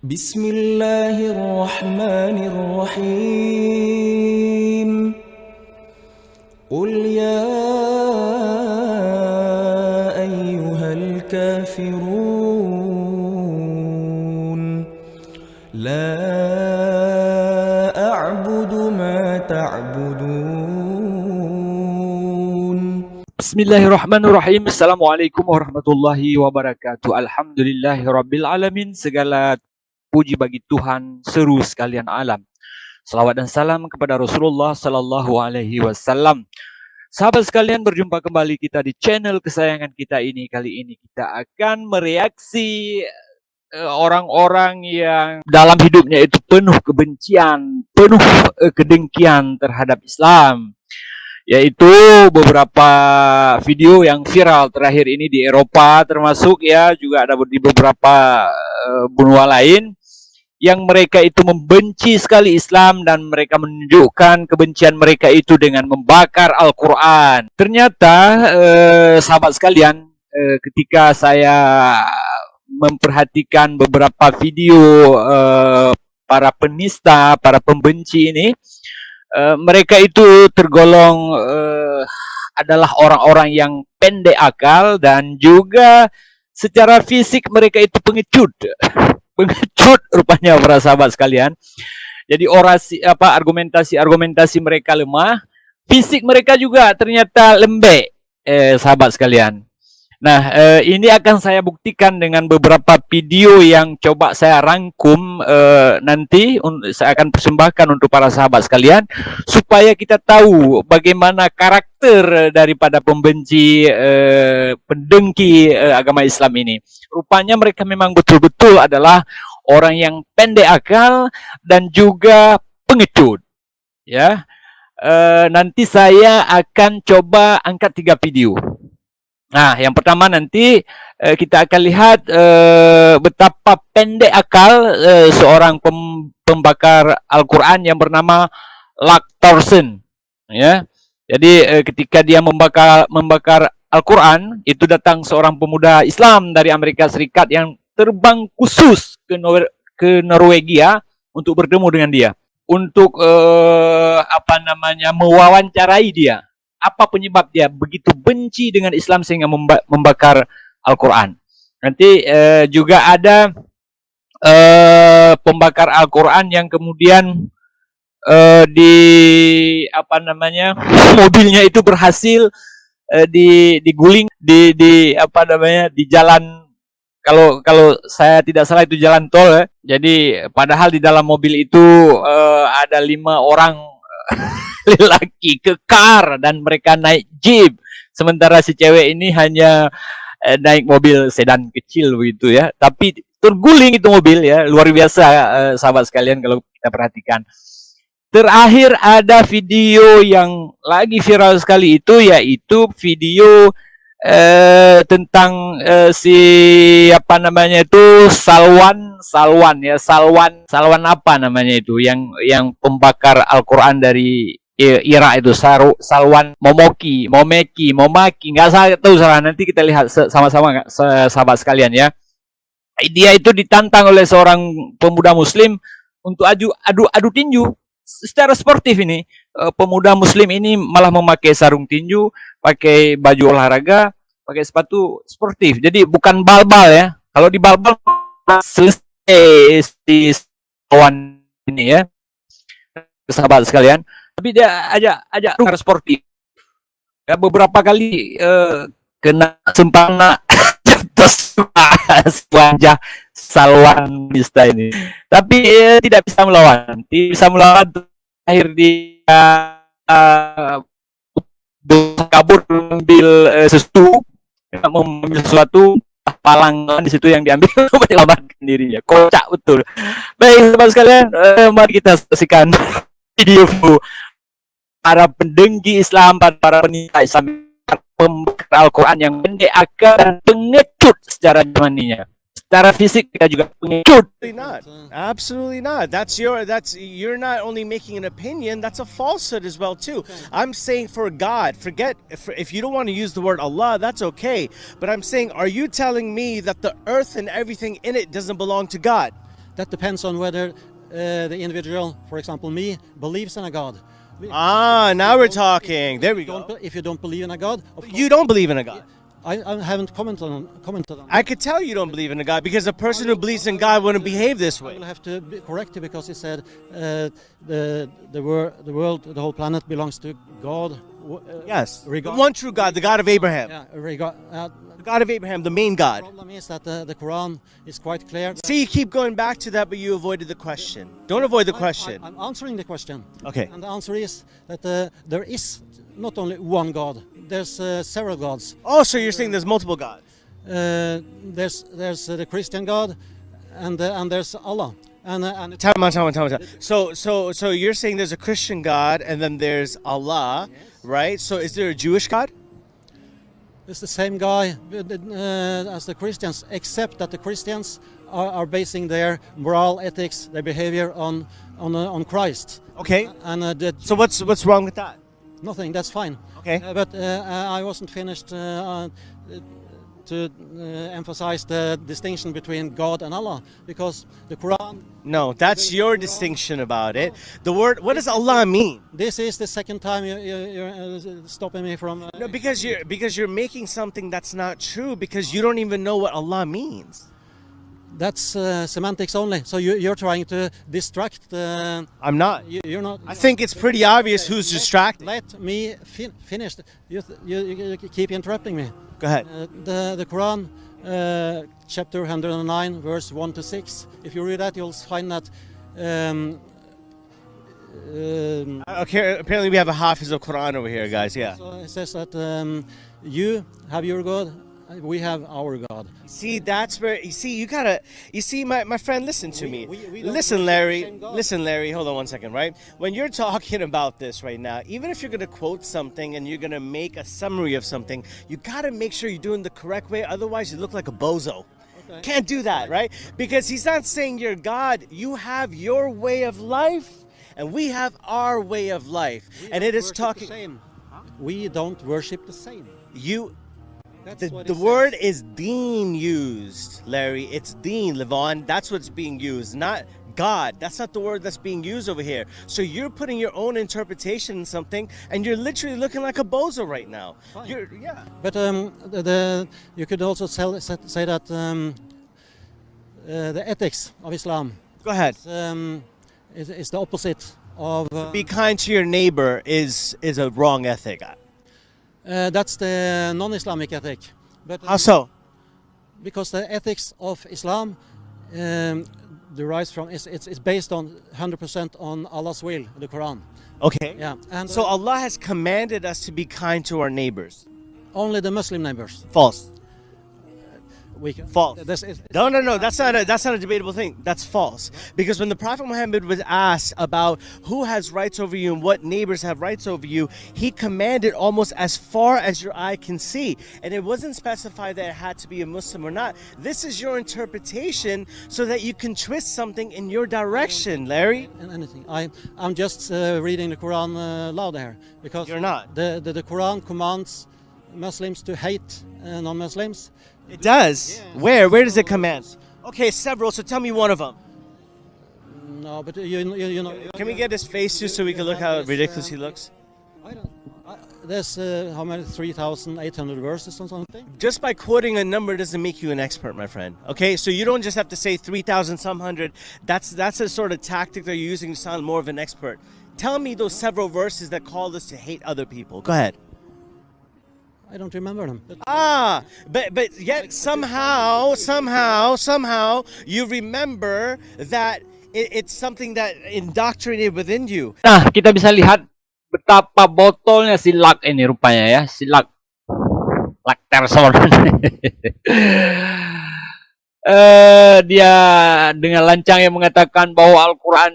بسم الله الرحمن الرحيم قل يا أيها الكافرون لا أعبد ما تعبدون Bismillahirrahmanirrahim. Assalamualaikum warahmatullahi wabarakatuh. Alhamdulillahirrabbilalamin. Segala puji bagi Tuhan seru sekalian alam. Salawat dan salam kepada Rasulullah sallallahu alaihi wasallam. Sahabat sekalian, berjumpa kembali kita di channel kesayangan kita ini. Kali ini kita akan mereaksi orang-orang yang dalam hidupnya itu penuh kebencian, penuh kedengkian terhadap Islam. Yaitu beberapa video yang viral terakhir ini di Eropa, termasuk ya juga ada di beberapa benua lain yang mereka itu membenci sekali Islam dan mereka menunjukkan kebencian mereka itu dengan membakar Al-Quran. Ternyata sahabat sekalian, ketika saya memperhatikan beberapa video para penista, para pembenci ini, mereka itu tergolong adalah orang-orang yang pendek akal dan juga secara fisik mereka itu pengecut. Pengecut rupanya para sahabat sekalian. Jadi argumentasi mereka lemah, fisik mereka juga ternyata lembek, sahabat sekalian. Nah, ini akan saya buktikan dengan beberapa video yang coba saya rangkum nanti. Saya akan persembahkan untuk para sahabat sekalian supaya kita tahu bagaimana karakter daripada pembenci, pendengki agama Islam ini. Rupanya mereka memang betul-betul adalah orang yang pendek akal dan juga pengecut. Ya, nanti saya akan coba angkat 3 video. Nah, yang pertama nanti kita akan lihat betapa pendek akal seorang pembakar Al-Quran yang bernama Lak Thorsen. Ya, jadi ketika dia membakar Al-Quran, itu datang seorang pemuda Islam dari Amerika Serikat yang terbang khusus ke Norwegia untuk bertemu dengan dia, untuk mewawancarai dia. Apa penyebab dia begitu benci dengan Islam sehingga membakar Al-Quran. Nanti juga ada pembakar Al-Quran yang kemudian mobilnya itu berhasil diguling di jalan, kalau saya tidak salah itu jalan tol ya. Jadi padahal di dalam mobil itu ada 5 orang lelaki kekar dan mereka naik jeep, sementara si cewek ini hanya naik mobil sedan kecil begitu ya, tapi terguling itu mobil ya, luar biasa sahabat sekalian kalau kita perhatikan. Terakhir ada video yang lagi viral sekali itu, yaitu video tentang Salwan apa namanya itu, yang pembakar Al-Quran dari Irak itu, Salwan Momaki, nggak tahu salah, nanti kita lihat sama-sama sahabat sekalian ya. Dia itu ditantang oleh seorang pemuda Muslim untuk adu tinju secara sportif. Ini pemuda Muslim ini malah memakai sarung tinju, pakai baju olahraga, pakai sepatu sportif. Jadi bukan bal-bal ya. Kalau di bal-bal selesai si kawan ini ya, sahabat sekalian. Tapi dia ajak sportif. Ya, beberapa kali kena sempana atas wajah Salwan Mista ini. Tapi tidak bisa melawan. Akhir dia kabur mengambil sesuatu palang di situ yang diambil untuk menyelamatkan dirinya. Kocak betul. Baik sahabat sekalian, mari kita saksikan video para pendengki Islam, para penista Islam, pembakar Al-Quran yang pendek akal dan pengecut secara jasmaninya. Secara fisik kita juga pengecut. Absolutely not. You're not only making an opinion, that's a falsehood as well too. I'm saying for God, if you don't want to use the word Allah, that's okay. But I'm saying, are you telling me that the earth and everything in it doesn't belong to God? That depends on whether the individual, for example, me, believes in a God. Now we're talking. There we go. If you don't believe in a God, of course, You don't believe in a God. I haven't commented on I could tell you don't believe in a God because a person who believes in God wouldn't behave this I way. will have to correct you because he said the world, the whole planet belongs to God. Yes. The Regard- one true God, the God of Abraham. Yeah, The God of Abraham, the main the God. problem is that the Quran is quite clear. See, you keep going back to that, but you avoided the question. Don't avoid the question. I'm answering the question. Okay. And the answer is that there is not only one God. There's several gods. Oh, so you're saying there's multiple gods. There's the Christian God, and there's Allah. And Time on. So you're saying there's a Christian God and then there's Allah, right? So is there a Jewish God? it's the same guy as the Christians, except that the Christians are basing their moral ethics, their behavior on Christ. Okay. And So what's wrong with that? nothing. That's fine. Okay. But I wasn't finished to emphasize the distinction between God and Allah, because the Quran. No, that's your distinction about it. The word, what does Allah mean? This is the second time you're stopping me from. No, because you're making something that's not true because you don't even know what Allah means. That's semantics only. So you're trying to distract. I'm not. You're not. I think it's pretty obvious who's distracted. Let me finish. You keep interrupting me. Go ahead. The Quran, chapter 109, verse 1 to 6. If you read that, you'll find that. Okay, apparently we have a Hafiz of Quran over here, guys. Yeah. So it says that you have your God, we have our God. See, that's where you see my friend, listen to me. we don't Listen, worship Larry. the same God. Listen, Larry, hold on one second, right? When you're talking about this right now, even if you're going to quote something and you're going to make a summary of something, you got to make sure you're doing the correct way, otherwise you look like a bozo. Okay. Can't do that, right? Because he's not saying you're God. You have your way of life and we have our way of life. And it is talking We don't worship the same. you That's what The it word says. is deen used, Larry. It's deen, Levon. That's what's being used, not God. That's not the word that's being used over here. So you're putting your own interpretation in something, and you're literally looking like a bozo right now. Fine. Yeah. But you could also say that the ethics of Islam Go ahead. is the opposite of. Be kind to your neighbor is a wrong ethic. That's the non-Islamic ethic. But How so? because the ethics of Islam derives from it's based on 100% on Allah's will, the Quran. Okay. Yeah, and So Allah has commanded us to be kind to our neighbors. only the Muslim neighbors. False. We can, False. That's No. That's not a debatable thing. That's false. Because when the Prophet Muhammad was asked about who has rights over you and what neighbors have rights over you, he commanded almost as far as your eye can see. And it wasn't specified that it had to be a Muslim or not. This is your interpretation so that you can twist something in your direction, Larry. anything. I'm just reading the Quran loud here because You're not. The Quran commands Muslims to hate non-Muslims. It does. Yeah. Where does it command? Okay, several. So tell me one of them. No, but you know. Can we get his face just so we can look how ridiculous he looks? There's how many 3,800 verses or something. Just by quoting a number doesn't make you an expert, my friend. Okay, so you don't just have to say 3,000 some hundred. That's a sort of tactic they're using to sound more of an expert. Tell me those several verses that call us to hate other people. Go ahead. I don't remember them. But yet somehow you remember that it's something that indoctrinated within you. Nah, kita bisa lihat betapa botolnya si Luck ini rupanya ya, si Luck Terson. Dia dengan lancang yang mengatakan bahwa Al-Quran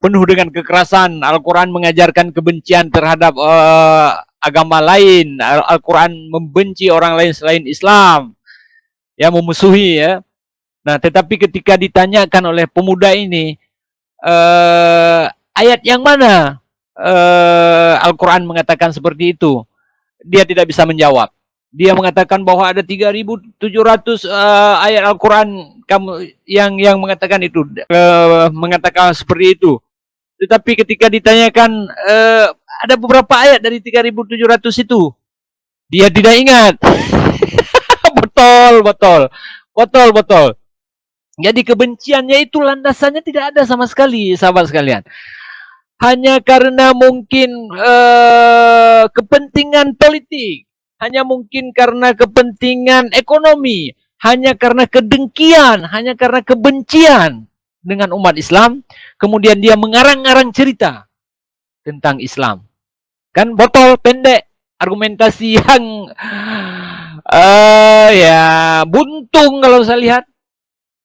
penuh dengan kekerasan. Al-Quran mengajarkan kebencian terhadap agama lain. Al-Quran membenci orang lain selain Islam, ya, memusuhi ya. Nah, tetapi ketika ditanyakan oleh pemuda ini ayat yang mana Al-Quran mengatakan seperti itu, dia tidak bisa menjawab. Dia mengatakan bahwa ada 3.700 ayat Al-Quran kamu yang mengatakan itu, mengatakan seperti itu. Tetapi ketika ditanyakan ada beberapa ayat dari 3.700 itu, dia tidak ingat. Betul. Jadi kebenciannya itu landasannya tidak ada sama sekali, sahabat sekalian. Hanya karena mungkin kepentingan politik, hanya mungkin karena kepentingan ekonomi, hanya karena kedengkian, hanya karena kebencian dengan umat Islam, kemudian dia mengarang-arang cerita tentang Islam. Kan botol pendek, argumentasi yang ya buntung kalau saya lihat.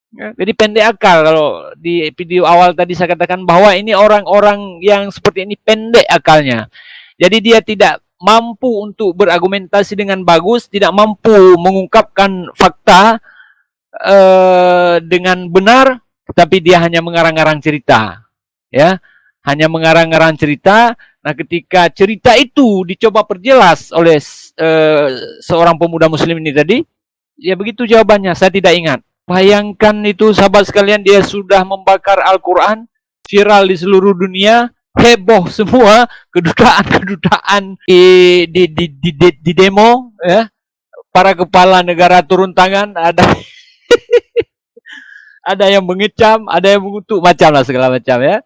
Jadi pendek akal. Kalau di video awal tadi saya katakan bahwa ini orang-orang yang seperti ini pendek akalnya. Jadi dia tidak mampu untuk berargumentasi dengan bagus, tidak mampu mengungkapkan fakta dengan benar, tetapi dia hanya mengarang-arang cerita. Ya, hanya mengarang-arang cerita. Nah, ketika cerita itu dicoba perjelas oleh seorang pemuda muslim ini tadi, ya begitu jawabannya, saya tidak ingat. Bayangkan itu sahabat sekalian, dia sudah membakar Al-Quran, viral di seluruh dunia, heboh semua, kedutaan di demo, ya. Para kepala negara turun tangan, ada ada yang mengecam, ada yang mengutuk, macam lah segala macam ya.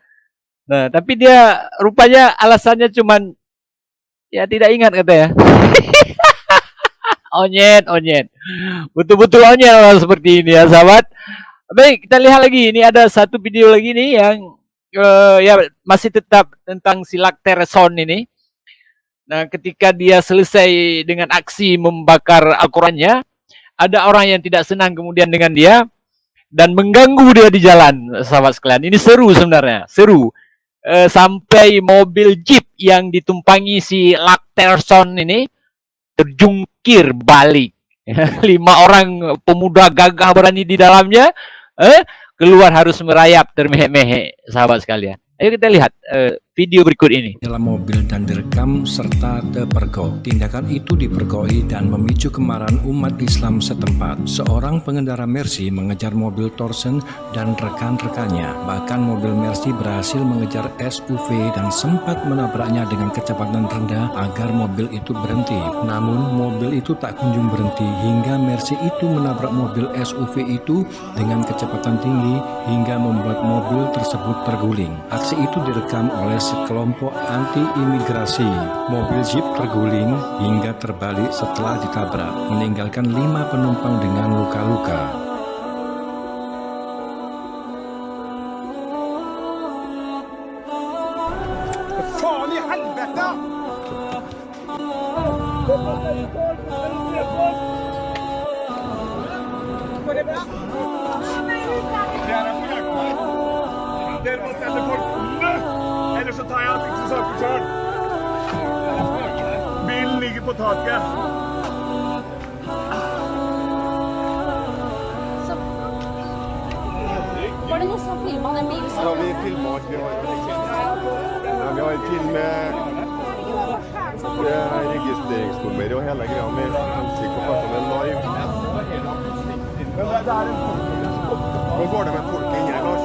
Nah, tapi dia rupanya alasannya cuman ya tidak ingat katanya. Onyet. Betul-betul onyet orang seperti ini ya sahabat. Baik, kita lihat lagi. Ini ada satu video lagi nih yang ya masih tetap tentang si Lakterson ini. Nah, ketika dia selesai dengan aksi membakar Al-Qurannya, ada orang yang tidak senang kemudian dengan dia dan mengganggu dia di jalan, sahabat sekalian. Ini seru sebenarnya, seru. Sampai mobil jeep yang ditumpangi si Lakterson ini terjungkir balik. 5 orang pemuda gagah berani di dalamnya, keluar harus merayap termehek-mehek, sahabat sekalian. Ayo kita lihat video berikut ini. Dalam mobil dan direkam serta terpergok. Tindakan itu dipergokui dan memicu kemarahan umat Islam setempat. Seorang pengendara Mercy mengejar mobil Thorsen dan rekan-rekannya. Bahkan mobil Mercy berhasil mengejar SUV dan sempat menabraknya dengan kecepatan rendah agar mobil itu berhenti. Namun mobil itu tak kunjung berhenti hingga Mercy itu menabrak mobil SUV itu dengan kecepatan tinggi hingga membuat mobil tersebut terguling. Aksi itu direkam oleh sekelompok anti-imigrasi. Mobil jeep terguling hingga terbalik setelah ditabrak, meninggalkan 5 penumpang dengan luka-luka. Dere må sende folk unna, ellers så tar jeg og fikser saker selv. Bilen ligger på taket. Så, var det noen som filmet den bilen? Ja, vi filmer alt. Vi har til med registreringsnummer og hele greia med hensikt på at den er live. Men det er en folk. Nå går det med folk inn her, Lars.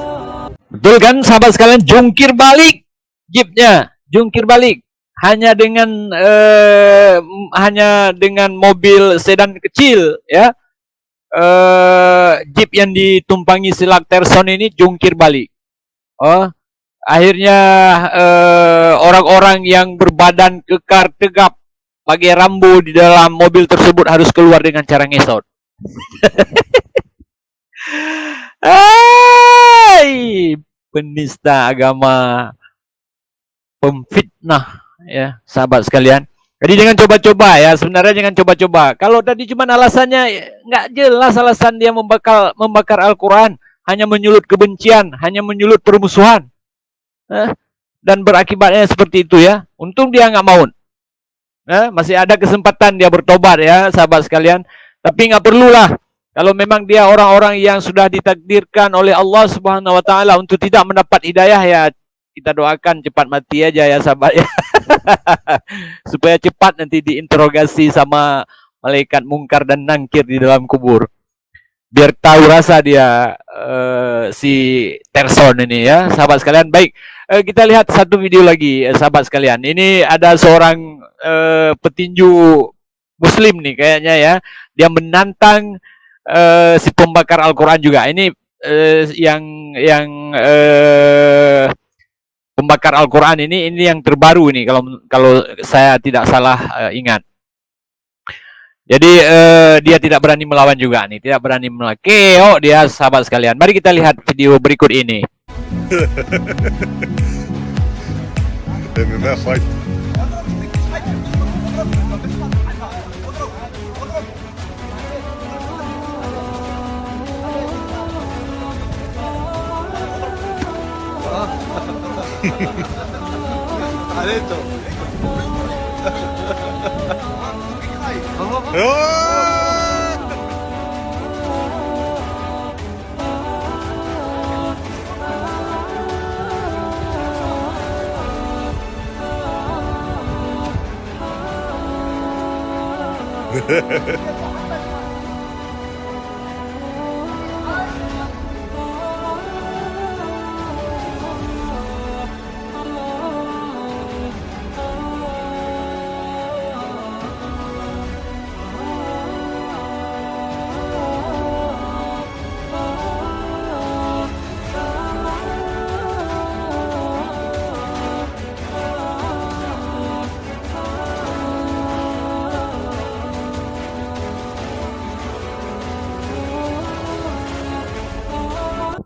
Betul kan sahabat sekalian, jungkir balik jeepnya, jungkir balik hanya dengan mobil sedan kecil ya. Jeep yang ditumpangi si Lakterson ini jungkir balik. Akhirnya orang-orang yang berbadan kekar tegap pakai rambu di dalam mobil tersebut harus keluar dengan cara ngesot. Penista agama, pemfitnah ya sahabat sekalian. Jadi jangan coba-coba ya, sebenarnya jangan coba-coba. Kalau tadi cuma alasannya nggak jelas, alasan dia membakar Al-Quran, hanya menyulut kebencian, hanya menyulut permusuhan, dan berakibatnya seperti itu ya. Untung dia nggak mau. Masih ada kesempatan dia bertobat ya sahabat sekalian. Tapi nggak perlulah. Kalau memang dia orang-orang yang sudah ditakdirkan oleh Allah Subhanahu wa taala untuk tidak mendapat hidayah, ya kita doakan cepat mati aja ya sahabat ya. Supaya cepat nanti diinterogasi sama malaikat mungkar dan nangkir di dalam kubur. Biar tahu rasa dia si Terson ini ya, sahabat sekalian. Baik, kita lihat satu video lagi, sahabat sekalian. Ini ada seorang petinju Muslim nih kayaknya ya. Dia menantang si pembakar Al-Quran juga. Ini yang pembakar Al-Quran ini yang terbaru ini kalau saya tidak salah ingat. Jadi dia tidak berani melawan juga nih, tidak berani melawan. KO dia, sahabat sekalian. Mari kita lihat video berikut ini. MMA fight.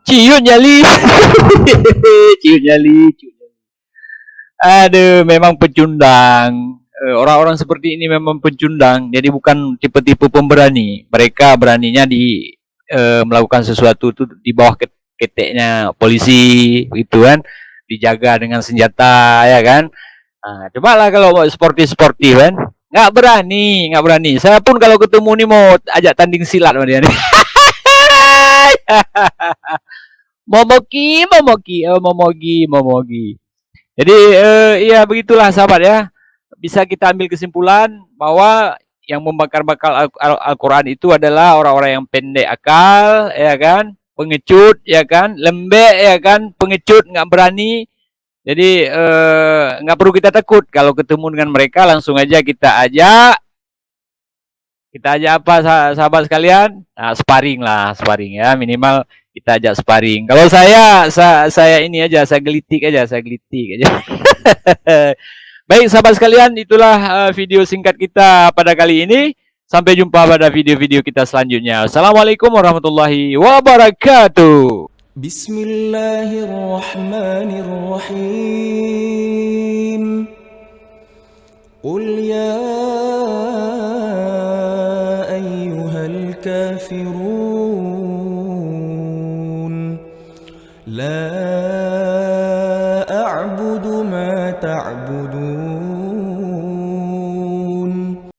Ciut nyali. Ciut nyali. Aduh, memang pecundang. Orang-orang seperti ini memang pecundang. Jadi bukan tipe-tipe pemberani. Mereka beraninya di melakukan sesuatu itu di bawah keteknya polisi, gitu kan. Dijaga dengan senjata, ya kan. Nah, cobalah kalau sportif kan. Nggak berani. Saya pun kalau ketemu nih mau ajak tanding silat sama dia nih. Momogi. Jadi ya begitulah sahabat ya. Bisa kita ambil kesimpulan bahwa yang membakar-bakar Al-Quran itu adalah orang-orang yang pendek akal, ya kan, pengecut, ya kan, lembek, ya kan, pengecut, nggak berani. Jadi nggak perlu kita takut kalau ketemu dengan mereka, langsung aja kita ajak apa sahabat sekalian? Nah, sparring ya, minimal kita ajak sparring. Kalau saya ini aja, saya gelitik aja. Baik sahabat sekalian, itulah video singkat kita pada kali ini. Sampai jumpa pada video-video kita selanjutnya. Assalamualaikum warahmatullahi wabarakatuh. Bismillahirrahmanirrahim. Qul ya ayyuhal kafirun la a'budu ma ta'budun